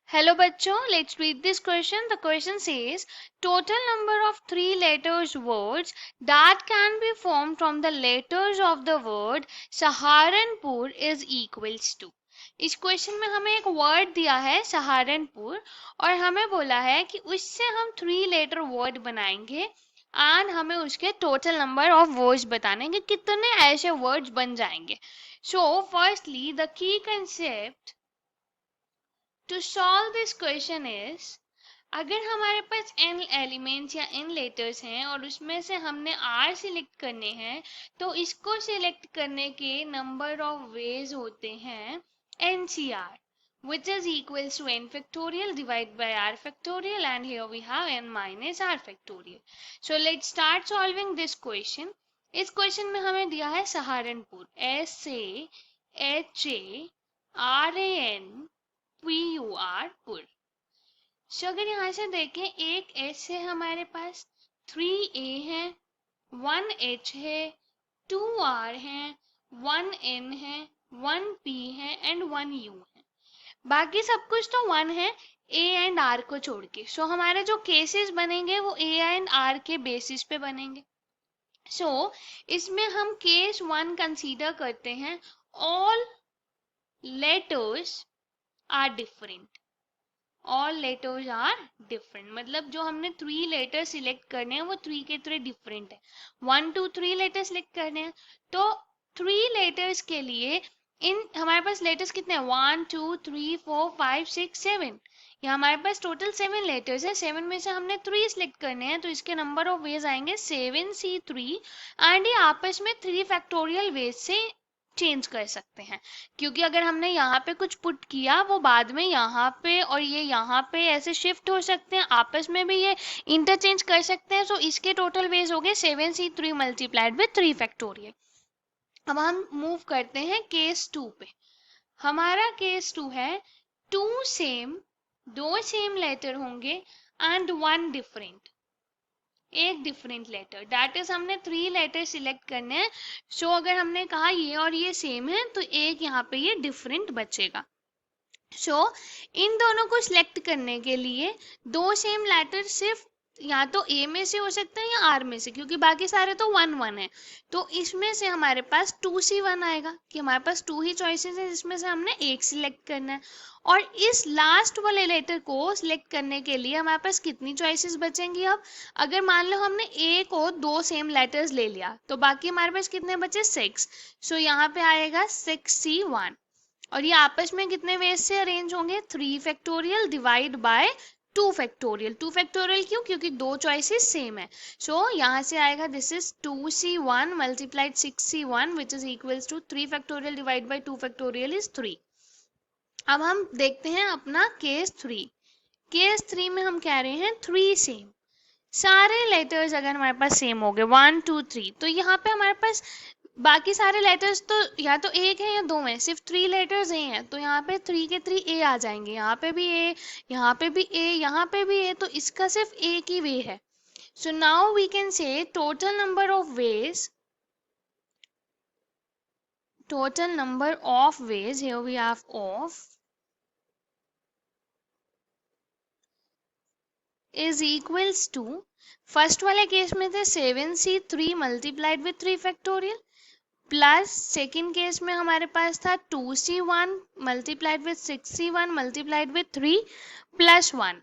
Hello बच्चों, let's read this question. The question says, total number of three letters words that can be formed from the letters of the word Saharanpur is equals to. इस question में हमें एक word दिया है सहारनपुर और हमें बोला है कि उससे हम थ्री लेटर वर्ड बनाएंगे एंड हमें उसके टोटल नंबर ऑफ वर्ड्स बताने कि कितने ऐसे वर्ड्स बन जाएंगे. So firstly the key concept to solve this question is, अगर हमारे पास n एलिमेंट्स या n लेटर्स हैं और उसमें से हमने r सिलेक्ट करने हैं तो इसको सिलेक्ट करने के नंबर ऑफ वेज होते हैं NCR which is equals to n factorial divided by r factorial and here we have n minus r factorial. So let's start solving this question. इस question में हमें दिया है सहारनपुर SAHARAN PUR पुर. सो अगर यहाँ से देखें एक S है हमारे पास, 3A है, 1H है, 2R है, 1N है, 1P है एंड 1U है. बाकी सब कुछ तो 1 है A एंड R को छोड़ के. सो हमारे जो केसेस बनेंगे वो A एंड R के बेसिस पे बनेंगे. सो इसमें हम केस 1 कंसीडर करते हैं. All letters are different. All letters are different मतलब जो हमने थ्री लेटर सिलेक्ट करने हैं वो थ्री के थ्री डिफरेंट है. 1 2 3 लेटर सिलेक्ट करने हैं तो थ्री लेटर्स के लिए इन हमारे पास लेटर्स कितने हैं 1 2 3 4 5 6 7. यहाँ हमारे पास टोटल 7 लेटर्स है. 7 में से हमने 3 सिलेक्ट करने हैं तो इसके नंबर ऑफ वेज आएंगे 7C3 एंड ये आपस में 3 फैक्टोरियल वेज से चेंज कर सकते हैं क्योंकि अगर हमने यहाँ पे कुछ पुट किया वो बाद में यहाँ पे और ये यहाँ पे ऐसे शिफ्ट हो सकते हैं, आपस में भी ये इंटरचेंज कर सकते हैं. सो इसके टोटल वेज हो गए 7C3 मल्टीप्लाइड विथ 3 फैक्टोरियल. अब हम मूव करते हैं केस 2 पे. हमारा केस 2 है दो सेम लेटर होंगे एंड वन डिफरेंट, एक डिफरेंट लेटर. दैट इज हमने थ्री लेटर सिलेक्ट करने हैं. सो अगर हमने कहा ये और ये सेम है तो एक यहाँ पे ये डिफरेंट बचेगा. सो इन दोनों को सिलेक्ट करने के लिए दो सेम लेटर सिर्फ या तो A में से हो सकता है या R में से क्योंकि बाकी सारे तो 1 1 है. तो इसमें से हमारे पास 2C1 आएगा कि हमारे पास 2 ही चॉइसेस है जिसमें से हमने एक सिलेक्ट करना है. और इस लास्ट वाले लेटर को सिलेक्ट करने के लिए हमारे पास कितनी चॉइसेस बचेंगी. अब अगर मान लो हमने A को दो सेम लेटर्स ले लिया तो बाकी हमारे पास कितने बचे 6. सो यहाँ पे आएगा 6C1 और ये आपस में कितने वेज से अरेंज होंगे 3 factorial divide by 2 factorial. 2 factorial क्यों, क्योंकि दो चॉइसेस सेम है. सो यहाँ से आएगा this is 2C1 multiplied 6C1 which is equals to 3 factorial divide by 2 factorial is 3. अब हम देखते हैं अपना केस 3. केस 3 में हम कह रहे हैं 3 सेम. सारे लेटर्स अगर हमारे पास सेम हो गए 1 2 3 तो यहाँ पे हमारे पास बाकी सारे लेटर्स तो या तो एक है या दो हैं, सिर्फ 3 लेटर्स ए हैं तो यहाँ पे 3 के 3 ए आ जाएंगे. यहाँ पे भी ए, यहाँ पे भी ए, यहाँ पे भी ए, तो इसका सिर्फ एक ही वे है. So now we can say total number of ways, total number of ways, here we have of, is equals to, first वाले केस में थे 7C3 multiplied with 3 factorial plus second case में हमारे पास था 2C1 multiplied with 6C1 multiplied with 3 plus 1.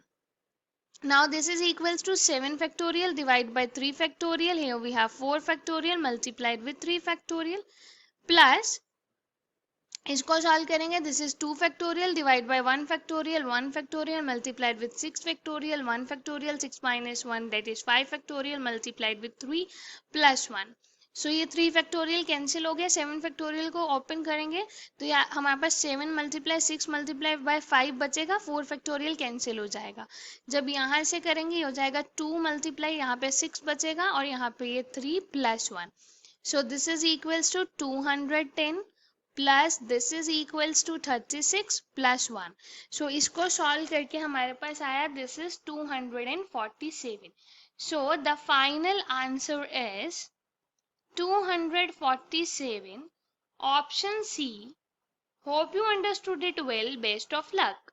Now this is equals to 7 factorial divided by 3 factorial. Here we have 4 factorial multiplied with 3 factorial plus इसको solve करेंगे this is 2 factorial divide bye 1 factorial, 1 factorial multiplied with 6 factorial, 1 factorial 6 minus 1 that is 5 factorial multiplied with 3 plus 1. सो ये 3 factorial cancel हो गया. 7 factorial को open करेंगे तो या हमारे पास 7 मल्टीप्लाई 6 मल्टीप्लाई बाय 5 बचेगा. 4 फैक्टोरियल कैंसिल हो जाएगा. जब यहाँ से करेंगे हो जाएगा 2 मल्टीप्लाई यहाँ पे 6 बचेगा और यहाँ पे ये 3 plus 1. So this is equals to 210 plus this is equals to 36 plus 1. So इसको सॉल्व करके हमारे पास आया this is 247. So the final answer is 247 option C. Hope you understood it well. Best of luck.